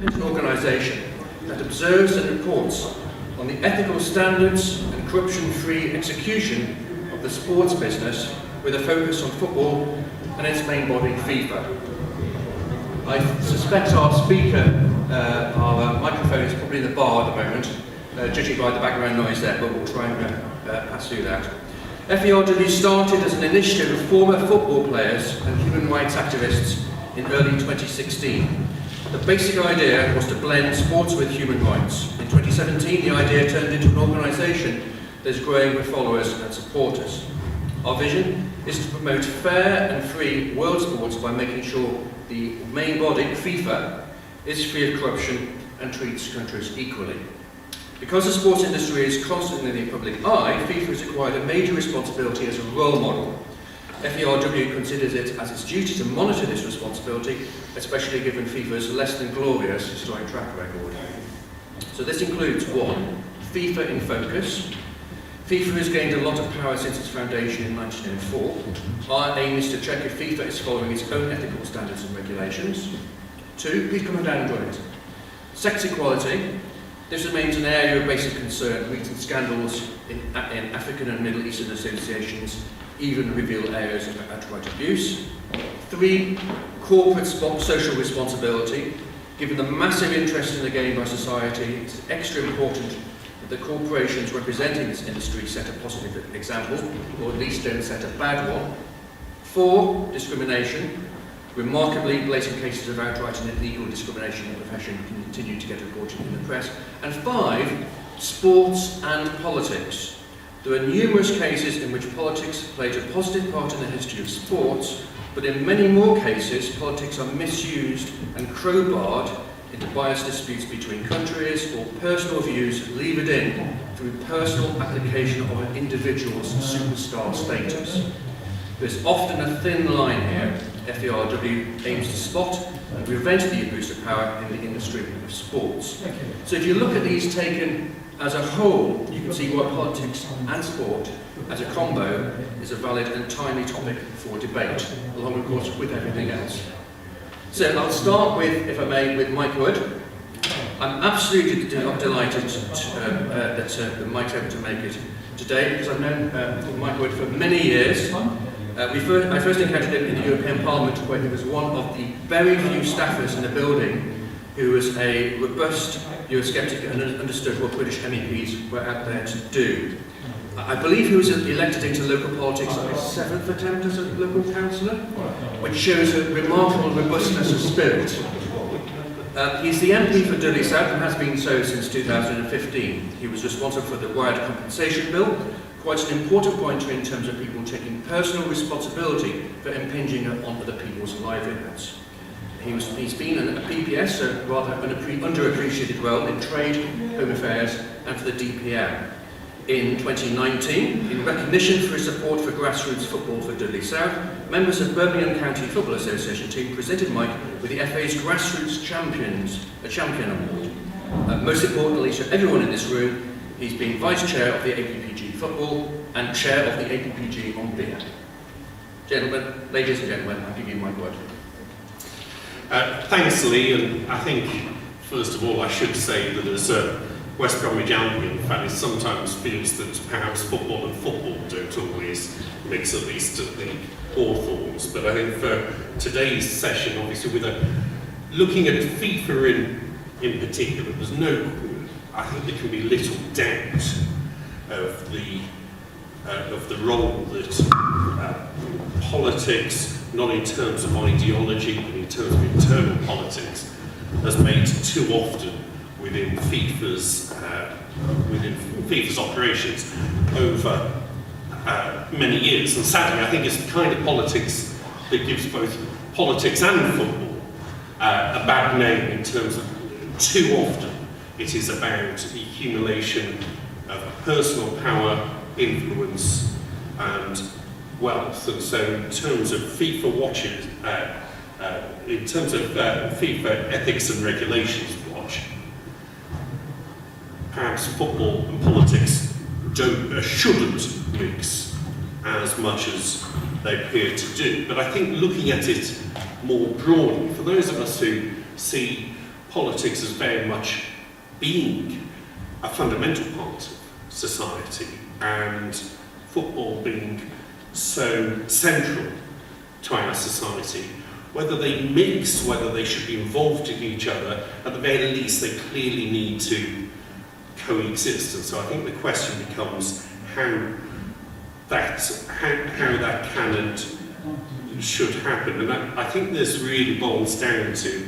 is an organisation that observes and reports on the ethical standards and corruption-free execution of the sports business with a focus on football and its main body, FIFA. I suspect our speaker, our microphone is probably in the bar at the moment, judging by the background noise there, but we'll try and pass through that. FERW started as an initiative of former football players and human rights activists in early 2016. The basic idea was to blend sports with human rights. In 2017, the idea turned into an organisation that is growing with followers and supporters. Our vision is to promote fair and free world sports by making sure the main body, FIFA, is free of corruption and treats countries equally. Because the sports industry is constantly in the public eye, FIFA has acquired a major responsibility as a role model. FERW considers it as its duty to monitor this responsibility, especially given FIFA's less than glorious historic track record. So this includes 1, FIFA in focus. FIFA has gained a lot of power since its foundation in 1904. Our aim is to check if FIFA is following its own ethical standards and regulations. 2, please come down and join it. Sex equality. This remains an area of basic concern. Recent scandals in African and Middle Eastern associations even reveal areas of outright abuse. 3, corporate social responsibility. Given the massive interest in the game by society, it's extra important that the corporations representing this industry set a positive example, or at least don't set a bad one. 4, discrimination. Remarkably, blatant cases of outright and illegal discrimination in the profession continue to get reported in the press. And 5, sports and politics. There are numerous cases in which politics played a positive part in the history of sports, but in many more cases, politics are misused and crowbarred into biased disputes between countries or personal views levered in through personal application of an individual's superstar status. There's often a thin line here. FERW aims to spot and prevent the abuse of power in the industry of sports. So if you look at these taken as a whole, you can see why politics and sport as a combo is a valid and timely topic for debate, along of course with everything else. So I'll start with, if I may, with Mike Wood. I'm absolutely delighted that Mike's able to make it today, because I've known Mike Wood for many years. I first encountered him in the European Parliament, where he was one of the very few staffers in the building who was a robust Eurosceptic and understood what British MEPs were out there to do. I believe he was elected into local politics on his 7th attempt as a local councillor, which shows a remarkable robustness of spirit. He's the MP for Dudley South and has been so since 2015. He was responsible for the Wired Compensation Bill, quite an important pointer in terms of people taking personal responsibility for impinging on other people's livelihoods. He's been a PPS, so rather underappreciated role in trade, home affairs and for the DPM. In 2019, in recognition for his support for grassroots football for Dudley South, members of Birmingham County Football Association team presented Mike with the FA's Grassroots Champion Award. Most importantly to everyone in this room, he's been Vice Chair of the APPG Football and Chair of the APPG on beer. Gentlemen, ladies and gentlemen, I'll give you Mike Wood. Thanks, Lee, and I think, first of all, I should say that as a West Bromwich Albion fan, sometimes feels that perhaps football and football don't always mix, at least at the Hawthorns. But I think for today's session, obviously, looking at FIFA in particular, I think there can be little doubt of the role that politics, not in terms of ideology, but in terms of internal politics, has made too often within FIFA's operations over many years. And sadly, I think it's the kind of politics that gives both politics and football a bad name, in terms of too often it is about the accumulation of personal power, influence and wealth. And so in terms of FIFA watches, in terms of FIFA ethics and regulations watch, perhaps football and politics shouldn't mix as much as they appear to do. But I think looking at it more broadly, for those of us who see politics as very much being a fundamental part of society, and football being so central to our society. Whether they mix, whether they should be involved in each other, at the very least they clearly need to coexist. And so I think the question becomes how that can and should happen. And I think this really boils down to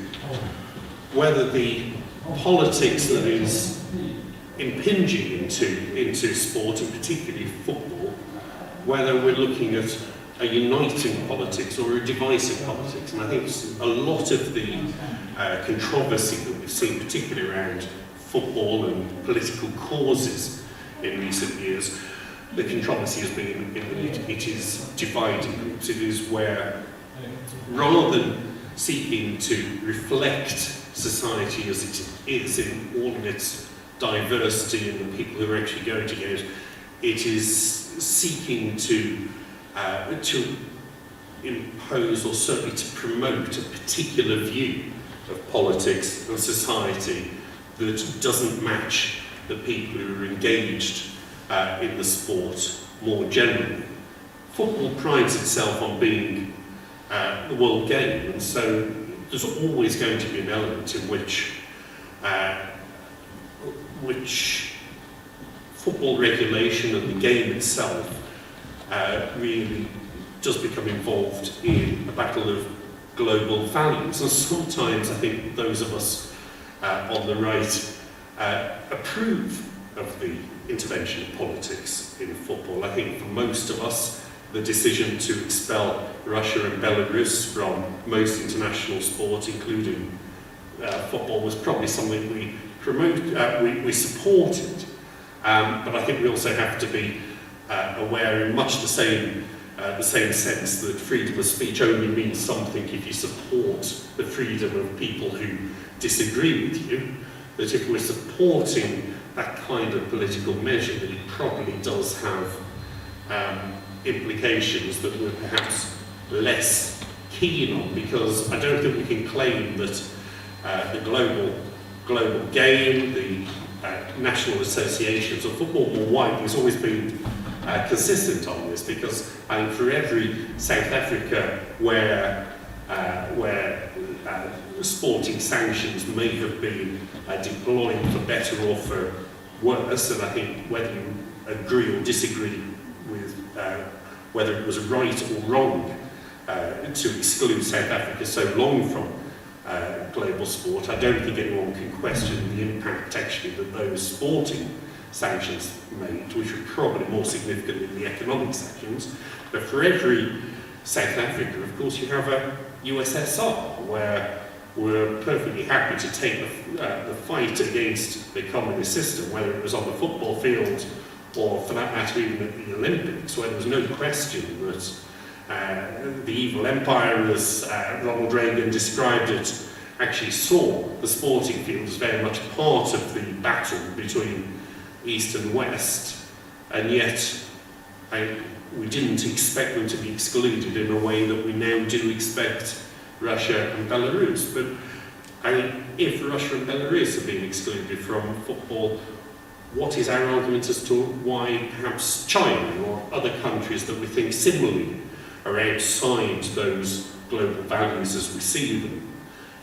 whether the politics that is impinging into sport, and particularly football, whether we're looking at a uniting politics or a divisive politics. And I think a lot of the controversy that we've seen, particularly around football and political causes in recent years, the controversy has been in that it is dividing groups. It is where, rather than seeking to reflect society as it is in all of its diversity and the people who are actually going to get it is seeking to impose, or certainly to promote, a particular view of politics and society that doesn't match the people who are engaged in the sport more generally. Football prides itself on being the world game, and so there's always going to be an element in which football regulation and the game itself really does become involved in a battle of global values. And sometimes I think those of us on the right approve of the intervention of politics in football. I think for most of us, the decision to expel Russia and Belarus from most international sport, including football, was probably something we supported. But I think we also have to be aware, in much the same sense, that freedom of speech only means something if you support the freedom of people who disagree with you. That if we're supporting that kind of political measure, that it probably does have implications that we're perhaps less keen on, because I don't think we can claim that the global game, the national associations of football more widely, has always been consistent on this, because I think for every South Africa where sporting sanctions may have been deployed for better or for worse, and I think whether you agree or disagree with whether it was right or wrong to exclude South Africa so long from global sport, I don't think anyone can question the impact actually that those sporting sanctions made, which were probably more significant than the economic sanctions. But for every South Africa, of course, you have a USSR, where we're perfectly happy to take the fight against the communist system, whether it was on the football field or, for that matter, even at the Olympics, where there was no question that the evil empire, as Ronald Reagan described it, actually saw the sporting field as very much part of the battle between East and West, and yet we didn't expect them to be excluded in a way that we now do expect Russia and Belarus. But if Russia and Belarus are being excluded from football, what is our argument as to why perhaps China or other countries that we think similarly are outside those global values as we see them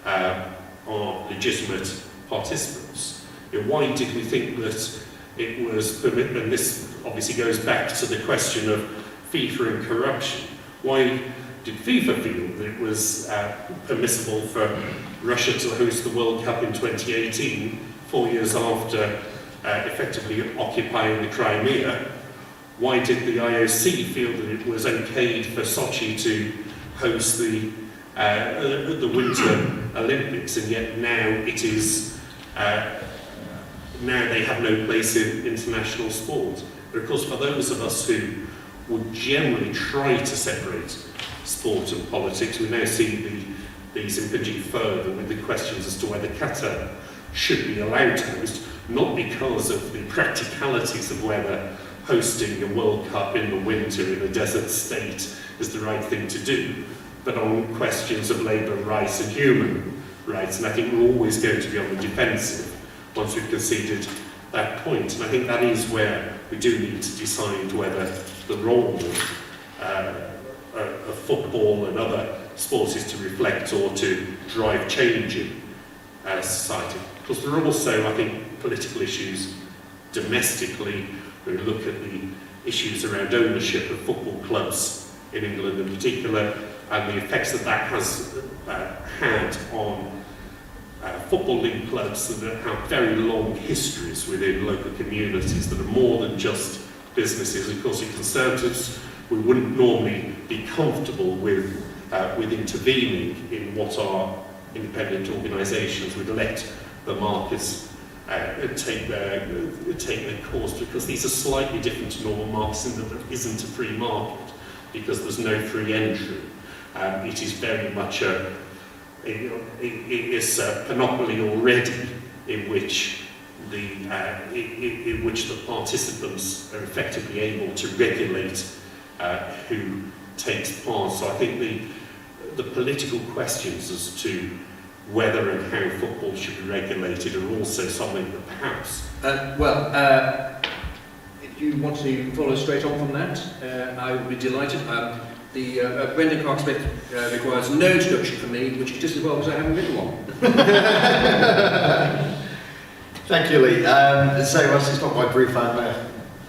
are legitimate participants? Why did we think that it was permitted? And this obviously goes back to the question of FIFA and corruption. Why did FIFA feel that it was permissible for Russia to host the World Cup in 2018, 4 years after effectively occupying the Crimea? Why did the IOC feel that it was okay for Sochi to host the Winter Olympics, and yet now it is now they have no place in international sport? But of course, for those of us who would generally try to separate sport and politics, we now see these impinging further with the questions as to whether Qatar should be allowed to host, not because of the practicalities of whether hosting a World Cup in the winter in a desert state is the right thing to do, but on questions of labour rights and human rights, and I think we're always going to be on the defensive once we've conceded that point. And I think that is where we do need to decide whether the role of football and other sports is to reflect or to drive change in society. Because there are also, I think, political issues domestically. We look at the issues around ownership of football clubs in England in particular, and the effects that that has had on football league clubs that have very long histories within local communities that are more than just businesses. Of course, as Conservatives, we wouldn't normally be comfortable with intervening in what are independent organisations. We'd let the markets take their course, because these are slightly different to normal markets in that there isn't a free market, because there's no free entry. It is very much a monopoly already, in which the participants are effectively able to regulate who takes part. So I think the political questions as to whether and how football should be regulated are also something that perhaps... if you want to follow straight on from that, I would be delighted. Brendan Clark-Smith requires no introduction from me, which is just as well because I haven't written one. Thank you, Lee. It's not my brief. I'm a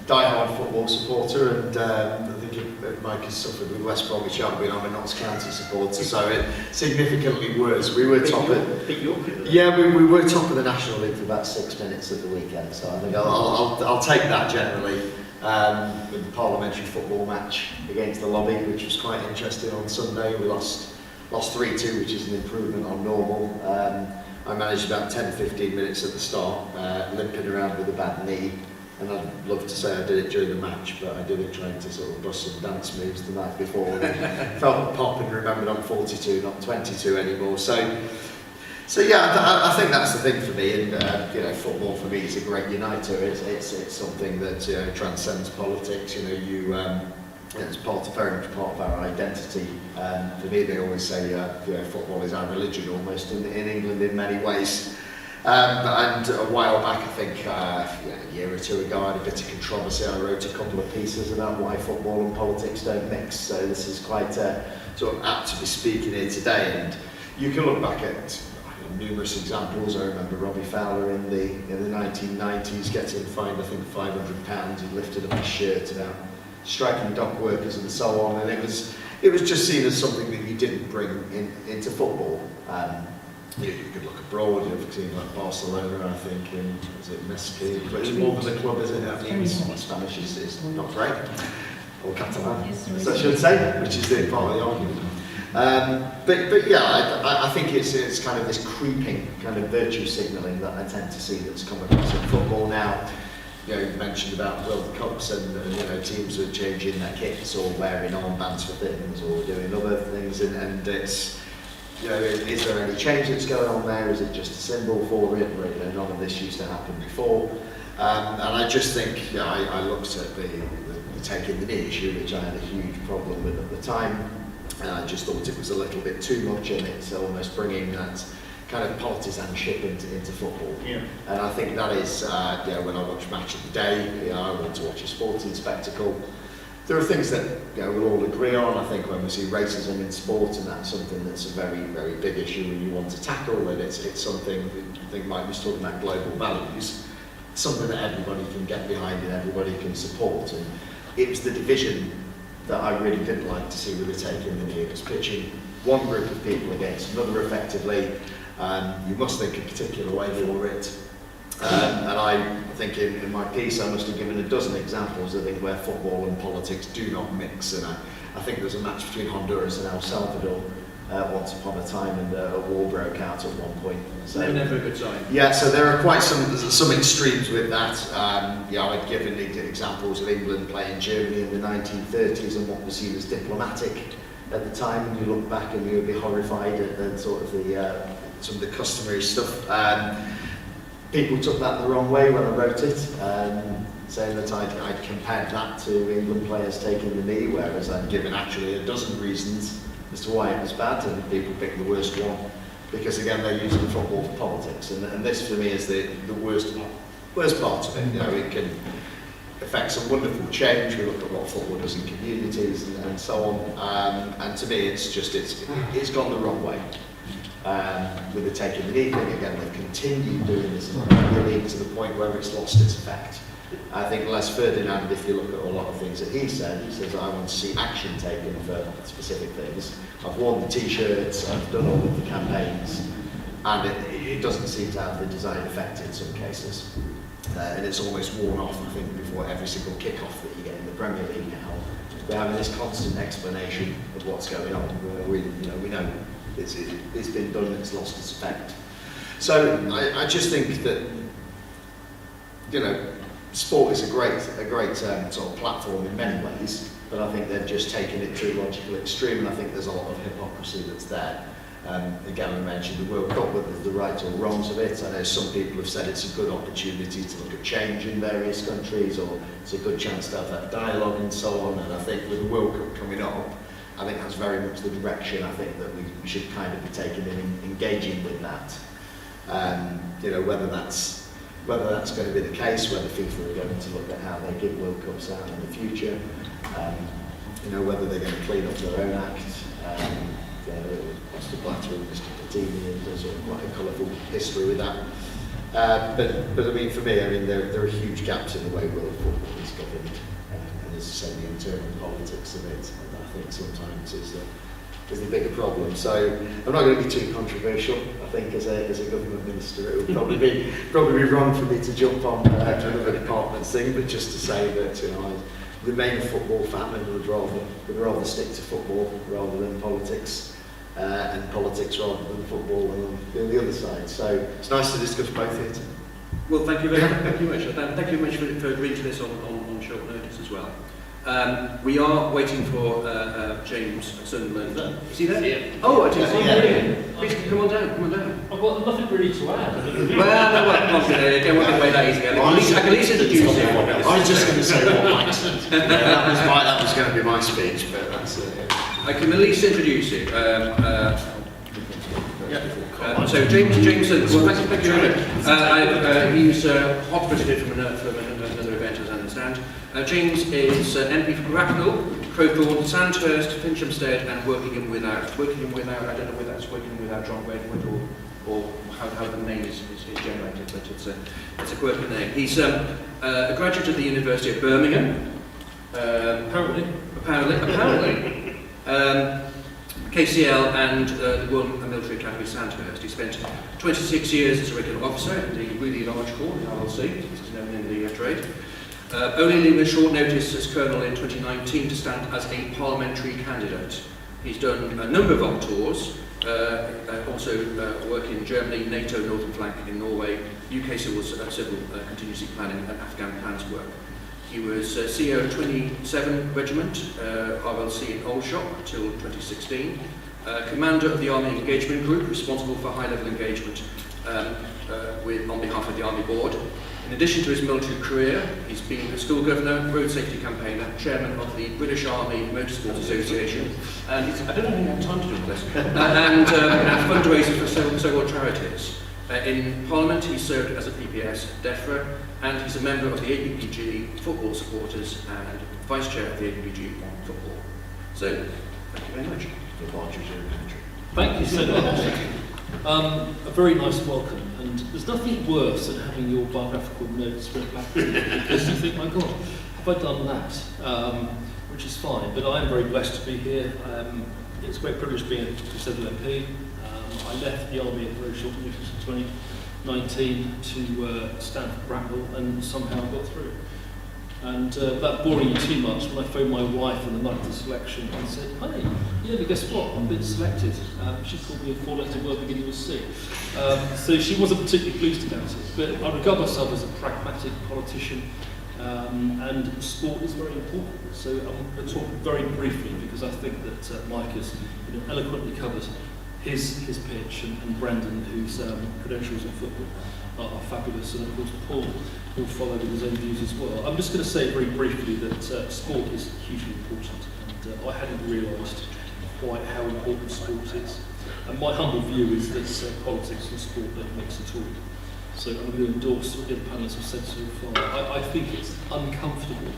die-hard football supporter, and I think if Mike has suffered with West Bromwich Albion, I'm a Notts County supporter, so it significantly worse. We were top of we were top of the National League for about 6 minutes of the weekend, so I think I'll take that generally. With the Parliamentary football match against the Lobby, which was quite interesting on Sunday. We lost 3-2, which is an improvement on normal. I managed about 10-15 minutes at the start, limping around with a bad knee, and I'd love to say I did it during the match, but I did it trying to sort of bust some dance moves the night before, and felt the pop and remembered I'm 42, not 22 anymore. So yeah, I think that's the thing for me, and football for me is a great uniter. It's something that transcends politics. It's very much part of our identity. For me, they always say football is our religion almost in England in many ways. And a while back, I think a year or two ago, I had a bit of controversy. I wrote a couple of pieces about why football and politics don't mix. So this is quite sort of apt to be speaking here today. And you can look back at numerous examples. I remember Robbie Fowler in the 1990s getting fined, I think, £500. He lifted up his shirt about striking dock workers and so on, and it was just seen as something that you didn't bring into football. You could look abroad. You've seen like Barcelona, I think, and is it Mesquite? But it's more than a club, isn't it? I think Spanish is not great, or Catalan, as I should say, which is the part of the argument. But yeah, I think it's kind of this creeping kind of virtue signalling that I tend to see that's come across in football now. You mentioned about World Cups and teams are changing their kits or wearing armbands for things or doing other things, and it's is there any change that's going on there? Is it just a symbol for it? None of this used to happen before, and I just think I looked at the taking the knee issue, which I had a huge problem with at the time. And I just thought it was a little bit too much, and it's almost bringing that kind of partisanship into football. Yeah. And I think that is, when I watch Match of the Day, I want to watch a sporting spectacle. There are things that we'll all agree on. I think when we see racism in sport, and that's something that's a very, very big issue and you want to tackle, and it's something, I think Mike was talking about global values, something that everybody can get behind and everybody can support. And it was the division that I really didn't like to see with the taking the knee. It was pitching one group of people against another effectively. You must think a particular way for it. And I think in my piece I must have given a dozen examples of where football and politics do not mix. And I think there was a match between Honduras and El Salvador once upon a time, and a war broke out at one point. So, never a good sign. Yeah, so there are quite some extremes with that. I'd given examples of England playing Germany in the 1930s and what was seen as diplomatic at the time. And you look back and you would be horrified at sort of some of the customary stuff. People took that the wrong way when I wrote it, saying that I'd compared that to England players taking the knee, whereas I'd given actually a dozen reasons as to why it was bad, and people picked the worst one. because again they're using football for politics, and this for me is the worst part of it. You know, it can affect some wonderful change. We look at what football does in communities and so on, and to me it's gone the wrong way. With the taking the knee thing again, they've continued doing this in the Premier League to the point where it's lost its effect. I think Les Ferdinand, if you look at a lot of things that he says, I want to see action taken for specific things. I've worn the t-shirts, I've done all of the campaigns, and it doesn't seem to have the desired effect in some cases. And it's almost worn off, I think, before every single kick-off that you get in the Premier League now. We're having this constant explanation of what's going on. We know it's been done and it's lost its effect. So I just think that, you know, sport is a great sort of platform in many ways, but I think they've just taken it to a logical extreme, and I think there's a lot of hypocrisy that's there. Again, I mentioned the World Cup, whether the right or wrongs of it. I know some people have said it's a good opportunity to look at change in various countries, or it's a good chance to have that dialogue and so on, and I think with the World Cup coming up, I think that's very much the direction I think that we should kind of be taking in engaging with that. You know, whether that's going to be the case, whether FIFA are going to look at how they give World Cups out in the future, you know, whether they're going to clean up their own act. Mr. Blatter and Mr. Patini, and there's quite a colourful history with that. But I mean, for me, I mean, there are huge gaps in the way world football is governed, and as I say, the internal politics of it, I think sometimes is the bigger problem. So I'm not going to be too controversial. I think as a government minister, it would probably be wrong for me to jump on another department's thing, but just to say that, you know, I remain a football fan and would rather stick to football rather than politics, and politics rather than football on the other side. So it's nice to discuss both here. Well, thank you very much. Thank you very much for agreeing to this on short notice as well. We are waiting for James at Sunderland. Is he there? Yeah. Oh, it is. Yeah. Please come on down. I've got nothing really to add. Again, we'll get away that easy. I can at least introduce him. I was just going to say what Mike said. That was going to be my speech, but that's it. I can at least introduce you. So James Sunderland, well, thank you very much. He's hot visited from another event, as I understand. James is MP for Bracknell, Crowthorne, Sandhurst, Finchampstead, and Workingham Without. I don't know whether that's Workingham Without John Wedgwood or how the name is generated, but it's a quirky name. He's a graduate of the University of Birmingham. Apparently. KCL and the Royal Military Academy Sandhurst. He spent 26 years as a regular officer in the really large corps, the RLC, as it's known in the trade. Only leaving a short notice as Colonel in 2019 to stand as a parliamentary candidate. He's done a number of odd tours, also work in Germany, NATO Northern Flank in Norway, UK civil contingency planning and Afghan plans work. He was CEO of 27 Regiment, RLC in Aldershot till 2016, commander of the Army Engagement Group, responsible for high-level engagement on behalf of the Army Board. In addition to his military career, he's been a school governor, road safety campaigner, chairman of the British Army Motorsport Association, and I don't know if you have time to do this, and fundraiser for several charities. In Parliament, he served as a PPS DEFRA, and he's a member of the ABPG Football Supporters and Vice Chair of the ABPG on Football. So, thank you very much. Thank you so much. A very nice welcome, and there's nothing worse than having your biographical notes read back to you because you think, my God, have I done that? Which is fine, but I'm very blessed to be here. It's a great privilege being a Sunderland MP. I left the Army at very short notice in 2019 to stand for Bracknell, and somehow got through. And without boring you too much, when I phoned my wife on the night of the selection and said, hey, yeah, but guess what, I've been selected. She called me a four-letter word beginning with C. So she wasn't particularly pleased about it, but I regard myself as a pragmatic politician, and sport is very important. So I'm going to talk very briefly because I think that Mike has eloquently covered his pitch, and Brendan, whose credentials in football are fabulous, and of course Paul will follow with his own views as well. I'm just going to say very briefly that sport is hugely important, and I hadn't realised quite how important sport is. And my humble view is that politics and sport don't mix at all. So I'm going to endorse what the other panelists have said so far. I think it's uncomfortable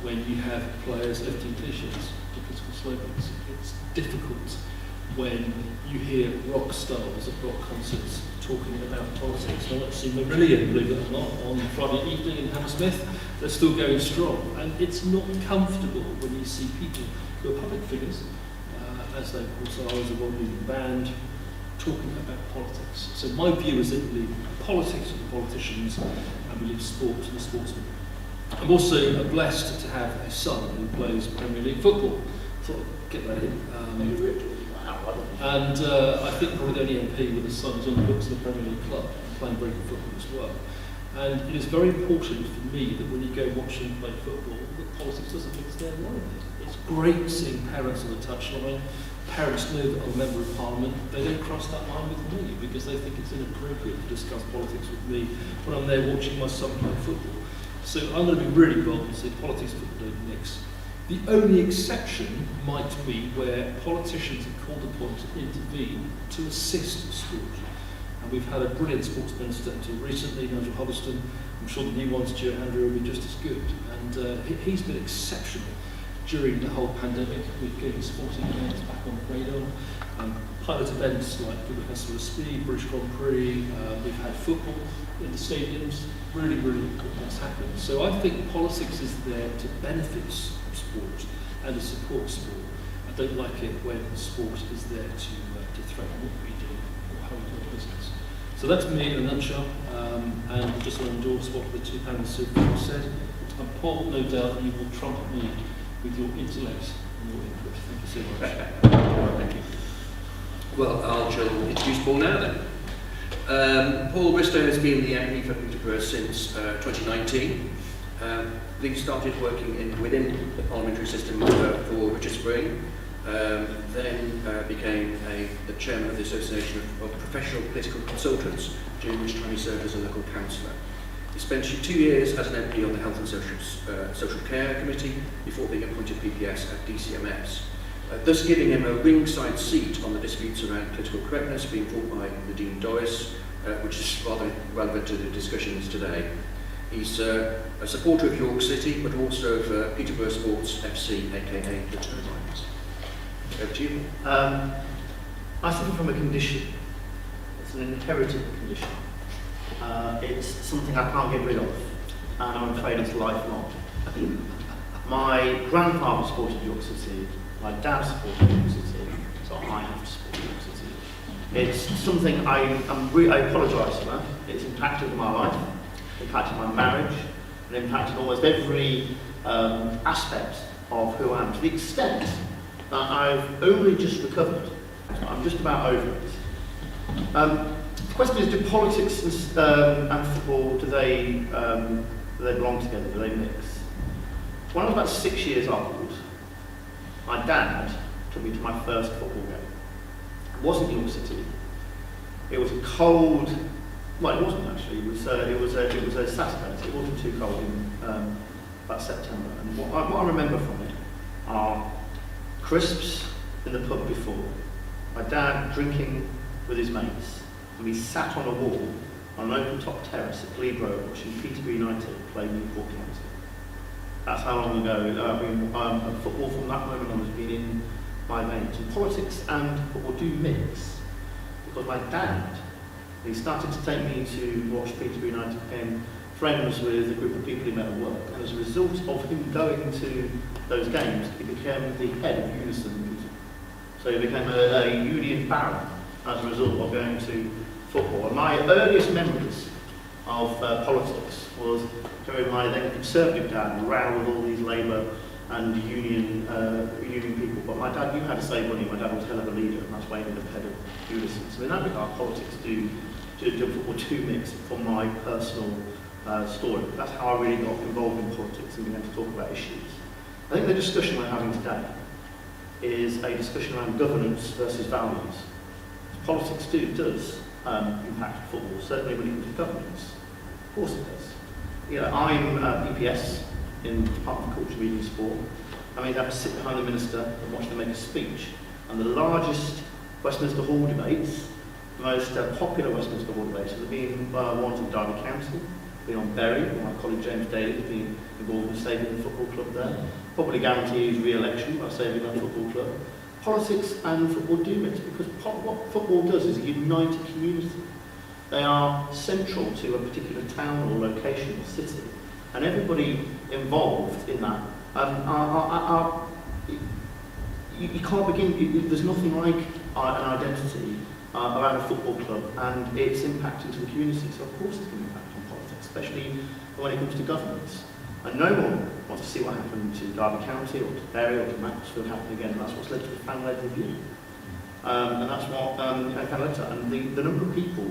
when you have players lifting t-shirts or political slogans. It's difficult when you hear rock stars at rock concerts talking about politics. And I went to see Marillion, believe it or not, on Friday evening in Hammersmith. They're still going strong. And it's not comfortable when you see people who are public figures, as they of course are as a well-known band, talking about politics. So my view is that we leave politics to the politicians and we leave sport to the sportsmen. I'm also blessed to have a son who plays Premier League football. Thought I'd get that in. And I think probably the only MP with a son who's on the books of the Premier League club, playing very good football as well. And it is very important for me that when you go watch him play football, that politics doesn't mix their line. It's great seeing parents on the touchline. Parents know that I'm a member of Parliament. They don't cross that line with me because they think it's inappropriate to discuss politics with me when I'm there watching my son play football. So I'm going to be really bold and say politics and football don't mix. The only exception might be where politicians are called upon to intervene to assist sport. And we've had a brilliant sports minister until recently, Nigel Huddleston. I'm sure the new one, Stuart Andrew, will be just as good. And he's been exceptional during the whole pandemic. We've given sporting events back on the radar. Pilot events like the Festival of Speed, British Grand Prix, we've had football in the stadiums. Really, really important that's happened. So I think politics is there to benefit sport and to support sport. I don't like it when sport is there to threaten what we do or how we do our business. So that's me in a nutshell, and I just want to endorse what the two panelists have said. And Paul, no doubt you will trump me with your intellect and your input. Thank you so much. Thank you. Well, I'll introduce Paul now then. Paul Bristow has been the MP for Peterborough since 2019. Lee started working within the parliamentary system for Richard Spring, then became the chairman of the Association of Professional Political Consultants, during which time he served as a local councillor. He spent 2 years as an MP on the Health and Social Care Committee before being appointed PPS at DCMS, thus giving him a ringside seat on the disputes around political correctness being fought by Nadine Doris, which is rather relevant to the discussions today. He's a supporter of York City, but also of Peterborough Sports FC, aka the Turbines. Over to you. I suffer from a condition. It's an inherited condition. It's something I can't get rid of, and I'm afraid it's lifelong. My grandfather supported York City, my dad supported York City, so I have to support York City. It's something I apologise for. It's impacted my life, impacted my marriage, and impacted almost every aspect of who I am, to the extent that I've only just recovered. I'm just about over it. The question is, do politics and football, do they belong together, do they mix? When I was about 6 years old, my dad took me to my first football game. It wasn't York City. It was a cold, well, it wasn't actually, it was a Saturday, so it wasn't too cold in about September. And what I remember from it are crisps in the pub before, my dad drinking with his mates, and we sat on a wall on an open top terrace at Lee Road watching Peterborough United play Newport County. That's how long ago. Football from that moment on has been in my veins. And politics and football do mix, because my dad, he started to take me to watch Peterborough United, became friends with a group of people he met at work, and as a result of him going to those games, he became the head of Unison. So he became a union baron as a result of going to football. And my earliest memories of politics was during my then Conservative dad row with all these Labour and union people. But my dad knew how to save money. My dad was a hell of a leader, and that's why he ended up head of Unison. So in that regard, politics do mix from my personal story. That's how I really got involved in politics and began to talk about issues. I think the discussion we're having today is a discussion around governance versus values. Politics does impact football, certainly when it comes to governance. Of course it does. You know, I'm PPS in the Department of Culture, Media and Sport. I mean, I have to sit behind the minister and watch them make a speech. And the largest Westminster Hall debates, the most popular Westminster Hall debates have been ones in Derby Council, been on Bury, where my colleague James Daly has been involved in saving the football club there. Probably guarantees re-election by saving that football club. Politics and football do mix, because what football does is unite a community. They are central to a particular town or location or city, and everybody involved in that you can't begin, there's nothing like an identity around a football club and its impact into the community. So of course it's going to impact on politics, especially when it comes to governance. And no one wants to see what happened to Derby County or to Bury or to Macclesfield happen again, and that's what's led to the fan-led review. And that's what kind of led to that. And the number of people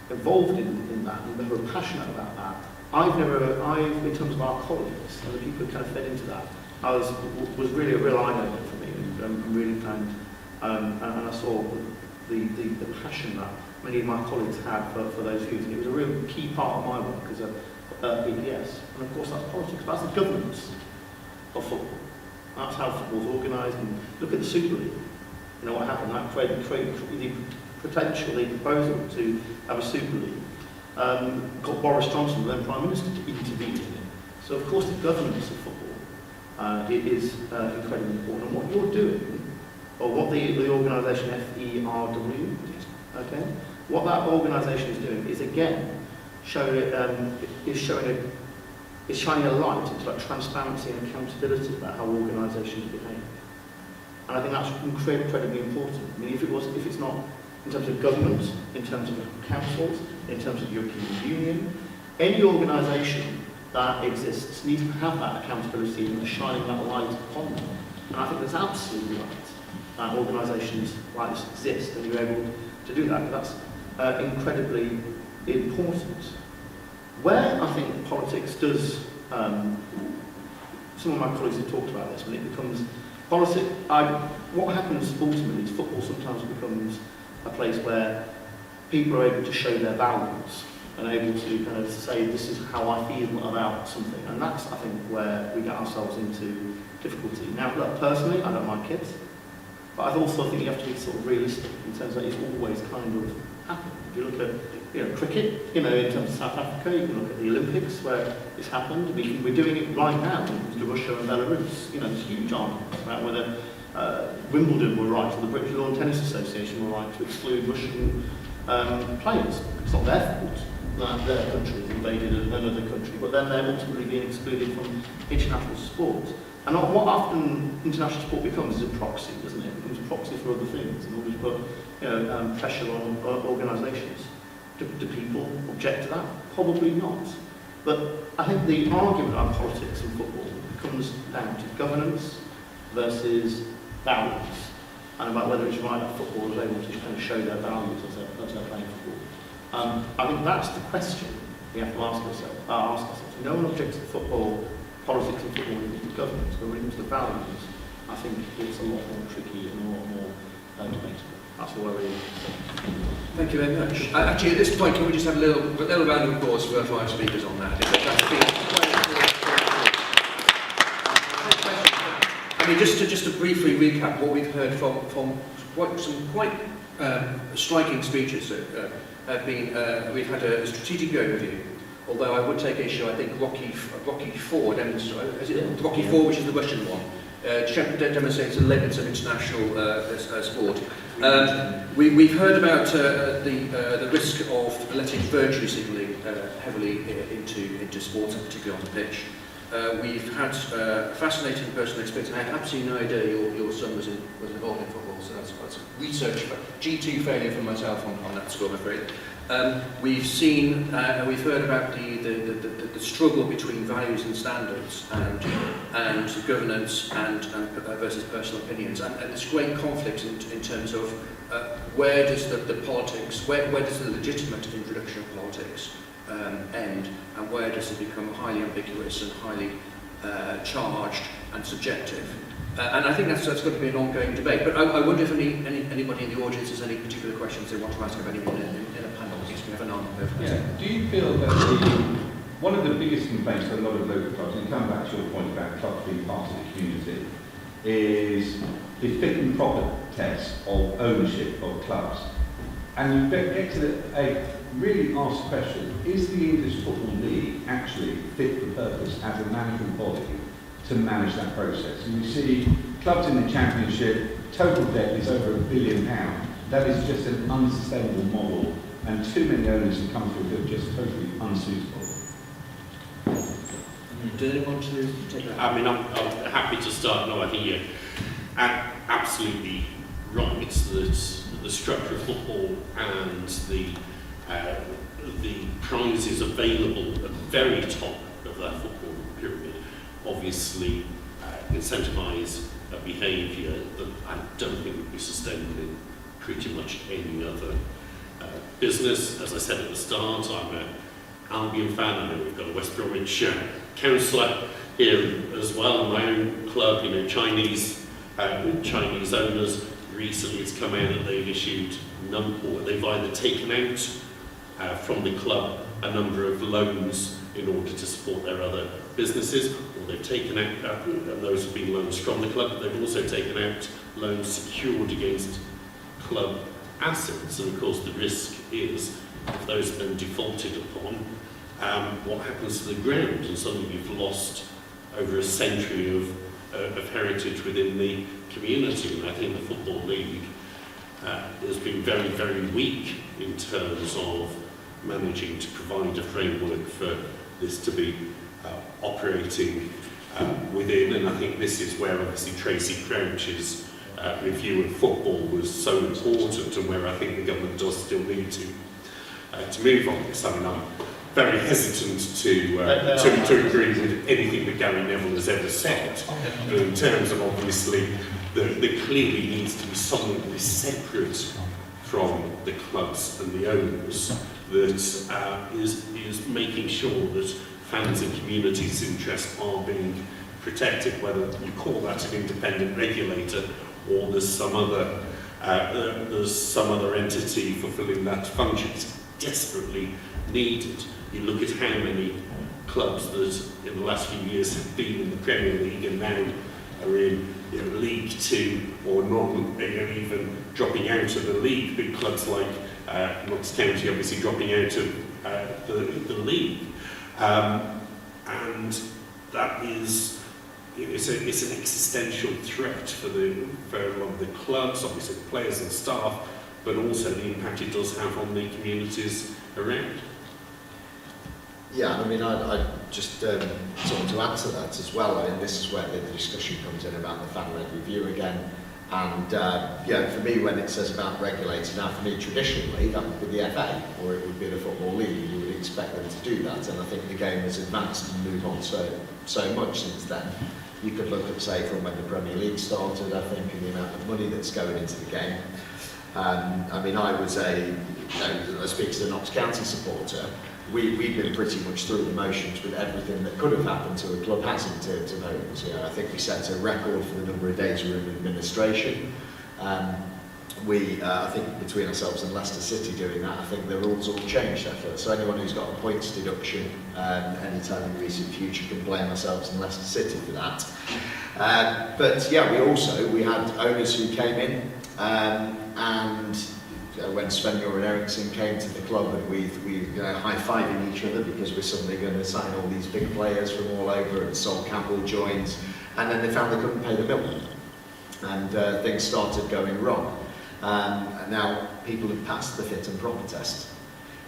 involved in that and who are passionate about that, in terms of our colleagues and the people who kind of fed into that, was really a real eye-opener for me, and really found, and I saw the passion that many of my colleagues had for those views, and it was a real key part of my work as a PPS. And of course that's politics, but that's the governance of football. That's how football's organised. And look at the Super League. You know what happened? That created the potential, the proposal to have a Super League. Got Boris Johnson, the then Prime Minister, to intervene in it. So of course the governance of football it is incredibly important. And what you're doing, or what the organisation FERW, okay, what that organisation is doing is again shining a light into like transparency and accountability about how organisations behave. And I think that's incredibly important. I mean, if it's not in terms of government, in terms of councils, in terms of the European Union, any organisation that exists needs to have that accountability and shining that light upon them. And I think that's absolutely right that organisations like this exist and you're able to do that. That's incredibly important. Where I think politics does, some of my colleagues have talked about this, when it becomes politics, what happens ultimately is football sometimes becomes a place where people are able to show their values and able to kind of say, this is how I feel about something. And that's, I think, where we get ourselves into difficulty. Now, look, personally, I don't mind kids, but I also think you have to be sort of realistic in terms that it's always kind of happened. If you look at cricket, in terms of South Africa, you can look at the Olympics where it's happened. We're doing it right now when it comes to Russia and Belarus. There's huge arguments about whether Wimbledon were right or the British Lawn Tennis Association were right to exclude Russian players. It's not their fault that their country invaded another country, but then they're ultimately being excluded from international sport. And what often international sport becomes is a proxy, doesn't it? It becomes a proxy for other things in order to put pressure on organisations. Do people object to that? Probably not. But I think the argument about politics and football comes down to governance versus values, and about whether it's right that football is able to kind of show their values as they're playing football. I think that's the question we have to ask ourselves. No one objects to football, politics and football when it comes to governance, but when it comes to values, I think it's a lot more tricky and a lot more debatable. That's all I really want to say. Thank you very much. Actually, at this point, can we just have a little round of applause for our 5 speakers on that? That's been I mean, just to briefly recap what we've heard from some quite striking speeches that have been. We've had a strategic overview. Although I would take issue, I think Rocky IV demonstrates, is it Rocky IV, which is the Russian one, demonstrates the limits of international sport. We've heard about the risk of letting virtue signalling heavily into sports, and particularly on the pitch. We've had a fascinating personal experience. I had absolutely no idea your son was involved in football, so that's research, G2 failure for myself on that score, I'm afraid. We've seen, we've heard about the struggle between values and standards and governance and versus personal opinions, and this great conflict in terms of where does the politics, where does the legitimate introduction of politics end, and where does it become highly ambiguous and highly charged and subjective. And I think that's going to be an ongoing debate. But I wonder if anybody in the audience has any particular questions they want to ask of anyone in a panel. Yes, we have an arm over there. Do you feel that one of the biggest complaints of a lot of local clubs, and come back to your point about clubs being part of the community, is the fit and proper test of ownership of clubs. And you get to really ask the question, is the English Football League actually fit for purpose as a management body to manage that process? And you see clubs in the Championship, total debt is over £1 billion. That is just an unsustainable model, and too many owners have come through who are just totally unsuitable. Does anyone want to take that? I mean, I'm happy to start. No, I think you're absolutely right that the structure of football and the prizes available at the very top of that football pyramid obviously incentivise a behaviour that I don't think would be sustainable in pretty much any other business. As I said at the start, I'm an Albion fan. I know we've got a West Bromwich councillor here as well. My own club, Chinese owners. Recently, it's come out that they've issued or they've either taken out from the club a number of loans in order to support their other businesses, or they've taken out, and those have been loans from the club, but they've also taken out loans secured against club assets. And of course, the risk is, if those have been defaulted upon, what happens to the ground? And suddenly you've lost over a century of heritage within the community. And I think the Football League has been very, very weak in terms of managing to provide a framework for this to be operating within. And I think this is where obviously Tracy Crouch's review of football was so important, and where I think the government does still need to move on this. I mean, I'm very hesitant to agree with anything that Gary Neville has ever said, but in terms of obviously there clearly needs to be someone that is separate from the clubs and the owners that is making sure that fans and communities' interests are being protected, whether you call that an independent regulator or there's some other entity fulfilling that function. It's desperately needed. You look at how many clubs that in the last few years have been in the Premier League and now are in League Two or not, even dropping out of the league. Big clubs like Notts County obviously dropping out of the league, and that is it's an existential threat for a lot of the clubs, obviously the players and staff, but also the impact it does have on the communities around. Yeah, I mean, I just sort of to add to that as well. I mean, this is where the discussion comes in about the fan-led review again. And for me, when it says about regulating, now for me, traditionally, that would be the FA, or it would be the Football League. You would expect them to do that, and I think the game has advanced and moved on so much since then. You could look at, say, from when the Premier League started, I think, and the amount of money that's going into the game. I mean, I was I speak to the Notts County supporter. We've been pretty much through the motions with everything that could have happened to a club hasn't to moments. I think we set a record for the number of days we were in administration. I think between ourselves and Leicester City doing that, I think the rules all changed after. So anyone who's got a points deduction any time in the recent future can blame ourselves and Leicester City for that. But yeah, we had owners who came in and when Sven-Göran Eriksson came to the club, and we high-fiving each other because we're suddenly going to sign all these big players from all over, and Sol Campbell joined, and then they found they couldn't pay the bill, and things started going wrong. And now people have passed the fit and proper test,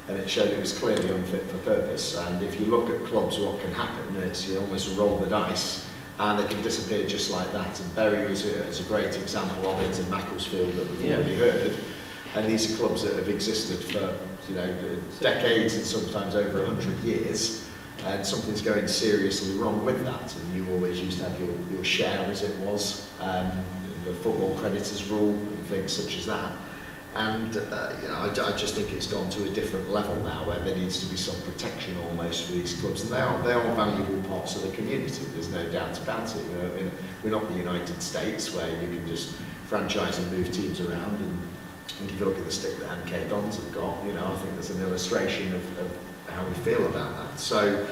and it showed it was clearly unfit for purpose. And if you look at clubs, what can happen, it's you almost roll the dice, and they can disappear just like that. And Bury is a great example of it, and Macclesfield that we've already heard. And these are clubs that have existed for decades and sometimes over 100 years, and something's going seriously wrong with that. And you always used to have your share, as it was, the football creditors rule and things such as that. And I just think it's gone to a different level now, where there needs to be some protection almost for these clubs, and they are valuable parts of the community. There's no doubt about it. We're not the United States, where you can just franchise and move teams around. And if you look at the stick that MK Dons have got, I think there's an illustration of how we feel about that. So,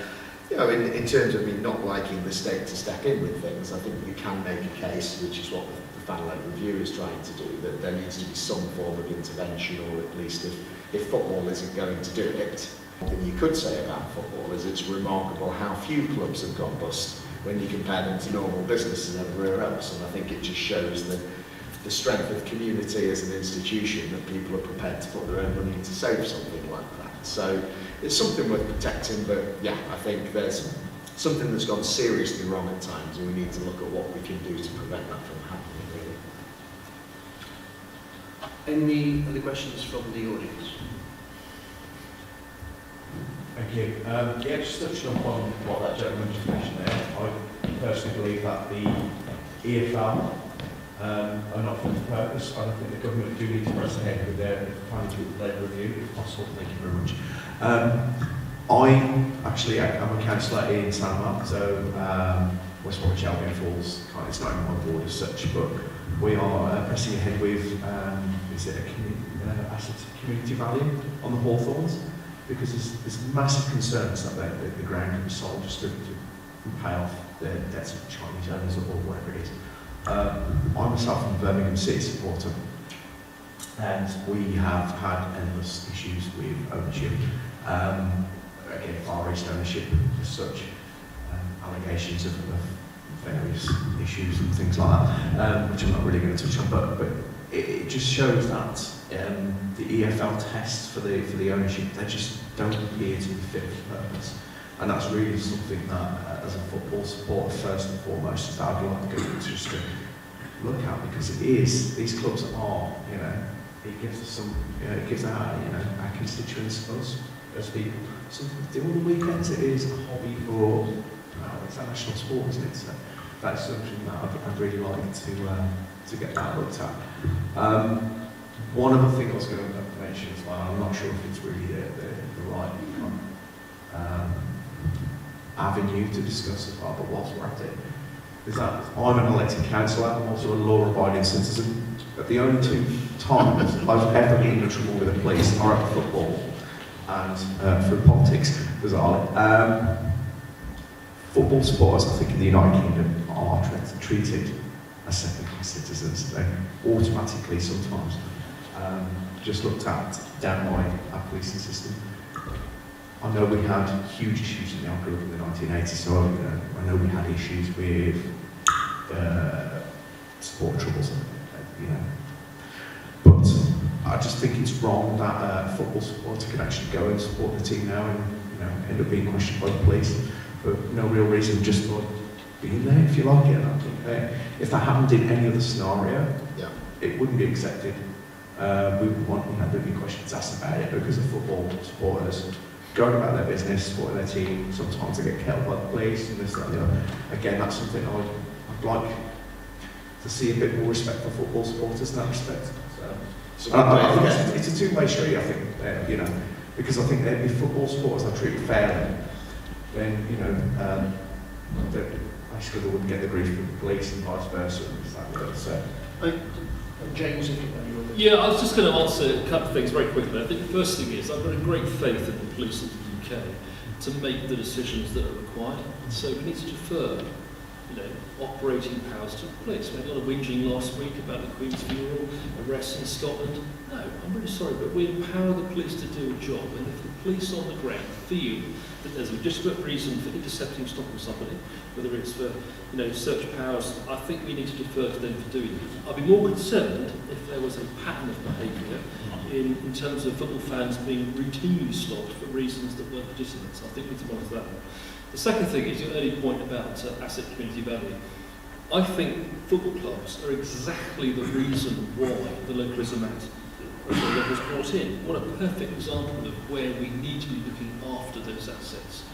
in terms of me not liking the state to step in with things, I think we can make a case, which is what the fan-led review is trying to do, that there needs to be some form of intervention, or at least if football isn't going to do it. Then you could say about football is it's remarkable how few clubs have gone bust when you compare them to normal businesses everywhere else, and I think it just shows the strength of community as an institution, that people are prepared to put their own money to save something like that. So it's something worth protecting, but yeah, I think there's something that's gone seriously wrong at times, and we need to look at what we can do to prevent that from happening, really. Any other questions from the audience? Thank you. Yeah, just touching upon what that gentleman just mentioned there, I personally believe that the EFL are not fit for purpose. I don't think the government do need to press ahead with their family-led review, if possible. Thank you very much. I'm a councillor in Sandmark, so West Bromwich Albion falls, it's not in my ward as such, but we are pressing ahead with, is it a asset community value on the Hawthorns? Because there's massive concerns that the ground can be sold just to pay off the debts of Chinese owners or whatever it is. I myself am a Birmingham City supporter, and we have had endless issues with ownership. Again, Far East ownership as such, allegations of various issues and things like that, which I'm not really going to touch on, but it just shows that the EFL tests for the ownership, they just don't appear to be fit for purpose. And that's really something that, as a football supporter, first and foremost, is that I'd like the government just to look at, because it is, these clubs are, it gives us some, it gives our constituents, us, as people, something to do on the weekends. It is a hobby for, it's a national sport, isn't it? So that's something that I'd really like to get that looked at. One other thing I was going to mention as well, I'm not sure if it's really the right avenue to discuss as well, but whilst we're at it, is that I'm an elected councillor, I'm also a law-abiding citizen, but the only two times I've ever been in trouble with the police are at football and through politics, bizarrely. Football supporters, I think, in the United Kingdom are treated as second-class citizens. They automatically sometimes just looked at down by our policing system. I know we had huge issues in the Alcohol in the 1980s, so I know we had issues with support troubles, But I just think it's wrong that a football supporter can actually go and support the team now and end up being questioned by the police for no real reason, just for being there, if you like it. And I think if that happened in any other scenario, it wouldn't be accepted. We would want there'd be questions asked about it, because of football supporters going about their business, supporting their team. Sometimes they get killed by the police and this, that, and the other. Again, that's something I'd like to see a bit more respect for football supporters in that respect. So, I think it's a two-way street, I think, because I think that if football supporters are treated fairly, then, basically they wouldn't get the grief from the police and vice versa. So. James, if you Yeah, I was just going to answer a couple of things very quickly. I think the first thing is I've got a great faith in the police of the UK to make the decisions that are required. So we need to defer, operating powers to the police. We had a lot of whinging last week about the Queen's funeral, arrests in Scotland. No, I'm really sorry, but we empower the police to do a job. And if the police on the ground feel that there's a legitimate reason for intercepting, stopping somebody, whether it's for search powers, I think we need to defer to them for doing it. I'd be more concerned if there was a pattern of behaviour in terms of football fans being routinely stopped for reasons that weren't legitimate. So I think we need to monitor that one. The second thing is your early point about asset community value. I think football clubs are exactly the reason why the Localism Act was brought in. What a perfect example of where we need to be looking after those assets.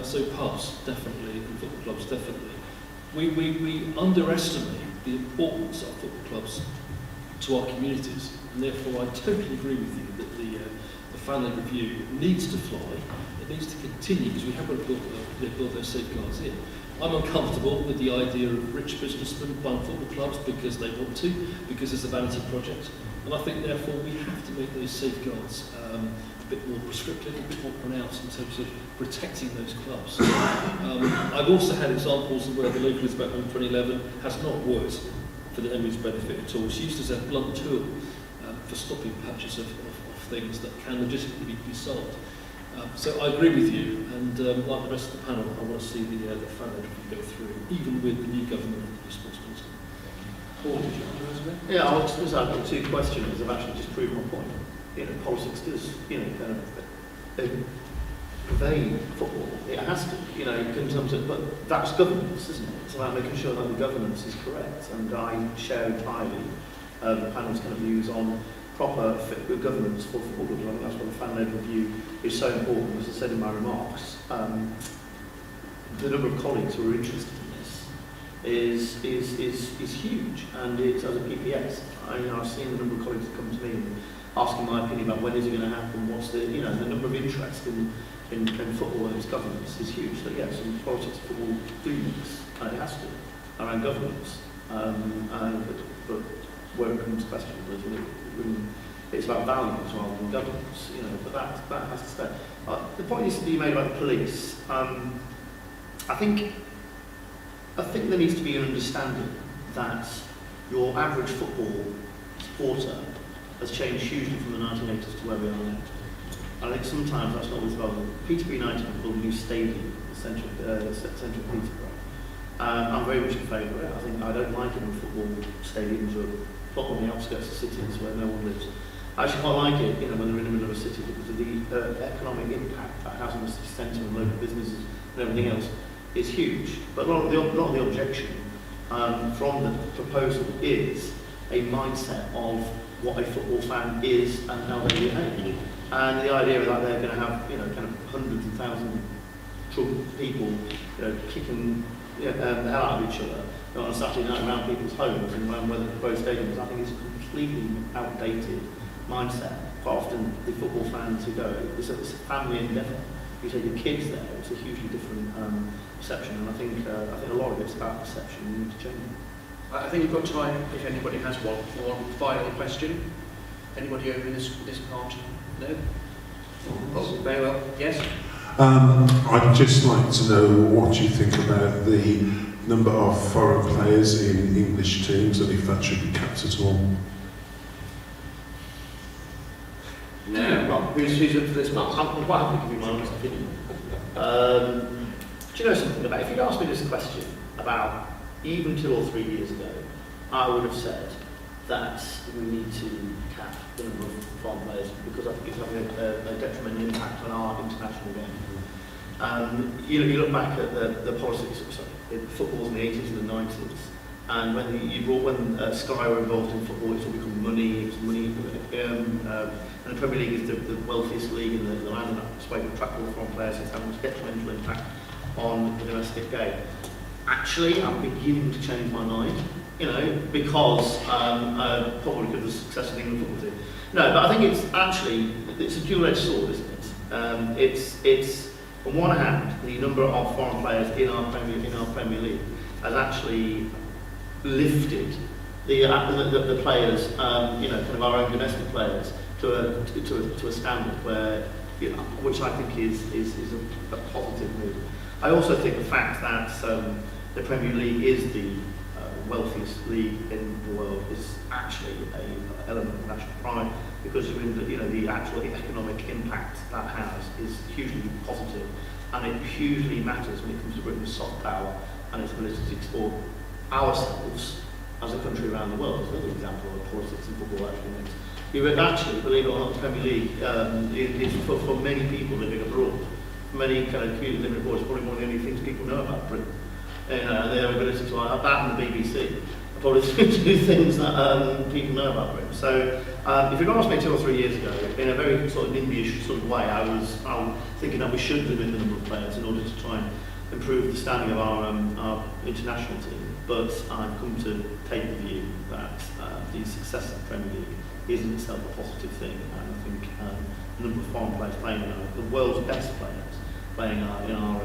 So pubs, definitely, and football clubs, definitely. We underestimate the importance of football clubs to our communities, and therefore I totally agree with you that the family review needs to fly. It needs to continue because we haven't built those safeguards in. I'm uncomfortable with the idea of rich businessmen buying football clubs because they want to, because it's a vanity project. And I think therefore we have to make those safeguards a bit more prescriptive, a bit more pronounced in terms of protecting those clubs. I've also had examples of where the Localism Act in 2011 has not worked for the MP's benefit at all. It's used as a blunt tool for stopping patches of things that can legitimately be sold. So I agree with you, and like the rest of the panel, I want to see the fan review go through, even with the new government and the new sports minister. Paul, did you want to raise that? Yeah, I was just going to add two questions. I've actually just proved my point. Politics does, kind of pervade football. It has to, in terms of, but that's governance, isn't it? It's about making sure that the governance is correct. And I share entirely the panel's kind of views on proper governance for football clubs. I think that's why the fan-led review is so important. As I said in my remarks, the number of colleagues who are interested in this is huge, and it's as a PPS. I've seen the number of colleagues that come to me and asking my opinion about when is it going to happen, what's the the number of interest in football and its governance is huge. So yes, and politics and football do mix, and it has to, around governance. But where it comes to question it's about values rather than governance, but that has to stay. The point that you made about the police, I think there needs to be an understanding that your average football supporter has changed hugely from the 1980s to where we are now. I think sometimes that's not always relevant. Peterborough United have built a new stadium in the centre of Peterborough. I'm very much in favour of it. I don't like it when football stadiums are put on the outskirts of cities where no one lives. I actually quite like it, when they're in the middle of a city, because of the economic impact that has on the city centre and local businesses and everything else is huge. But a lot of the objection from the proposal is a mindset of what a football fan is and how they behave. And the idea that they're going to have, kind of hundreds of thousands of people, kicking the hell out of each other on a Saturday night around people's homes and around whether both stadiums, I think is a completely outdated mindset. Quite often, the football fans who go, it's a family endeavour. You take your kids there, it's a hugely different perception, and I think a lot of it's about perception. We need to change it. I think we've got time if anybody has one final question. Anybody over in this part? No? Very well. Yes? I'd just like to know what you think about the number of foreign players in English teams and if that should be capped at all. No. Well, who's up for this one? I'm quite happy to give you my honest opinion. Do you know something about, if you'd asked me this question about even 2 or 3 years ago, I would have said that we need to cap the number of foreign players because I think it's having a detrimental impact on our international game. You look back at the politics, footballs in the 80s and the 90s, and when Sky were involved in football, it's all become money. It's money, and the Premier League is the wealthiest league in the land, and that's why we attract all foreign players. It's having a detrimental impact on the domestic game. Actually, I'm beginning to change my mind. Because probably because of the success of the England football team. No, but I think it's a dual-edged sword, isn't it? It's on one hand the number of foreign players in our Premier League has actually lifted the players, kind of our own domestic players, to a standard where, which I think is a positive move. I also think the fact that the Premier League is the wealthiest league in the world is actually an element of national pride, because the actual economic impact that has is hugely positive, and it hugely matters when it comes to Britain's soft power and its ability to export ourselves as a country around the world. It's another example of politics and football actually makes. You would actually, believe it or not, the Premier League is for many people living abroad, many kind of community living abroad, it's probably one of the only things people know about Britain. Their ability to that and the BBC are probably two things that people know about Britain. So if you'd asked me 2 or 3 years ago, in a very sort of NIMBY-ish sort of way, I was thinking that we should limit the number of players in order to try and improve the standing of our international team. But I've come to take the view that the success of the Premier League is in itself a positive thing, and I think the number of foreign players playing the world's best players playing in our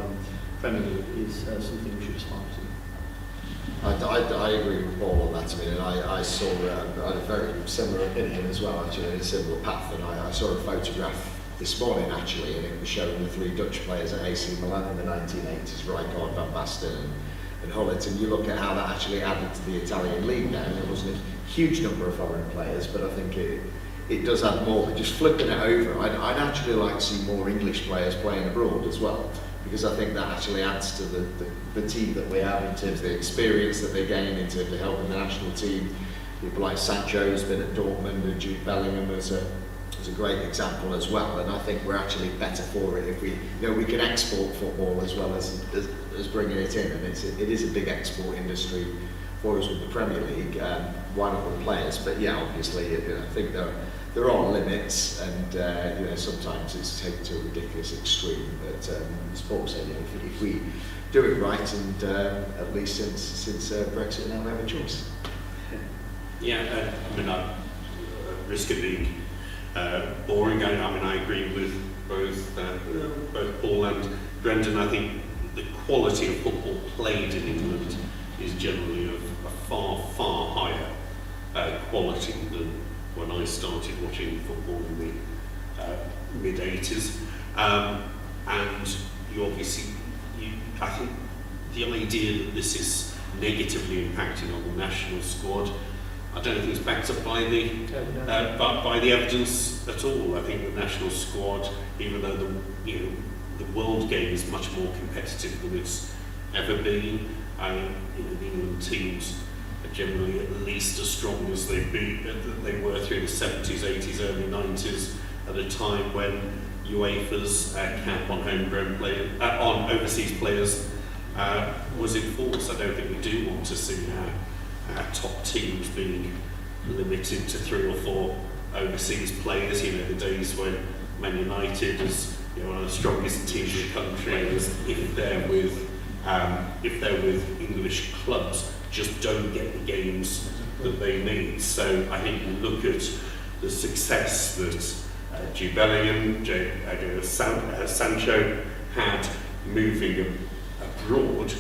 Premier League is something we should aspire to. I agree with Paul on that. I saw I had a very similar opinion as well, actually, in a similar path. And I saw a photograph this morning, actually, and it was showing the 3 Dutch players at AC Milan in the 1980s, Rijkaard, Van Basten and Hullett, and you look at how that actually added to the Italian league now, and there wasn't a huge number of foreign players, but I think it does add more. But just flipping it over, I'd actually like to see more English players playing abroad as well, because I think that actually adds to the team that we have in terms of the experience that they gain in terms of helping the national team. People like Sancho's been at Dortmund, and Jude Bellingham is a great example as well, and I think we're actually better for it if we can export football as well as bringing it in, and it is a big export industry for us with the Premier League. Why not with players? But yeah, obviously, I think there are limits, and sometimes it's taken to a ridiculous extreme. But as Paul said, if we do it right, and at least since Brexit, now we have a choice. Yeah, I risk it being boring. I agree with both Paul and Brendan. I think the quality of football played in England is generally of a far, far higher quality than when I started watching football in the mid-80s. And you obviously, I think the idea that this is negatively impacting on the national squad, I don't think it's backed up by the evidence at all. I think the national squad, even though the world game is much more competitive than it's ever been, the England teams are generally at least as strong as they were through the 70s, 80s, early 90s, at a time when UEFA's cap on homegrown players, on overseas players, was in force. I don't think we do want to see our top teams being limited to 3 or 4 overseas players. The days when Man United is one of the strongest teams in the country, if they're with English clubs, just don't get the games that they need. So I think we look at the success that Jude Bellingham, Sancho had moving abroad.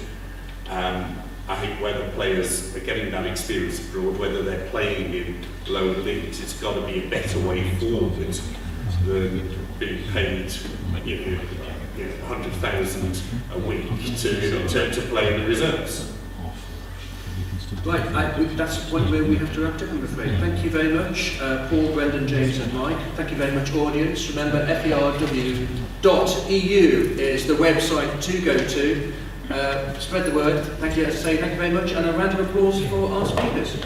I think whether players are getting that experience abroad, whether they're playing in lower leagues, it's got to be a better way forward than being paid 100,000 a week to play in the reserves. Right, that's the point where we have to wrap it up, I'm afraid. Thank you very much, Paul, Brendan, James and Mike. Thank you very much, audience. Remember, ferw.eu is the website to go to. Spread the word. Thank you very much, and a round of applause for our speakers.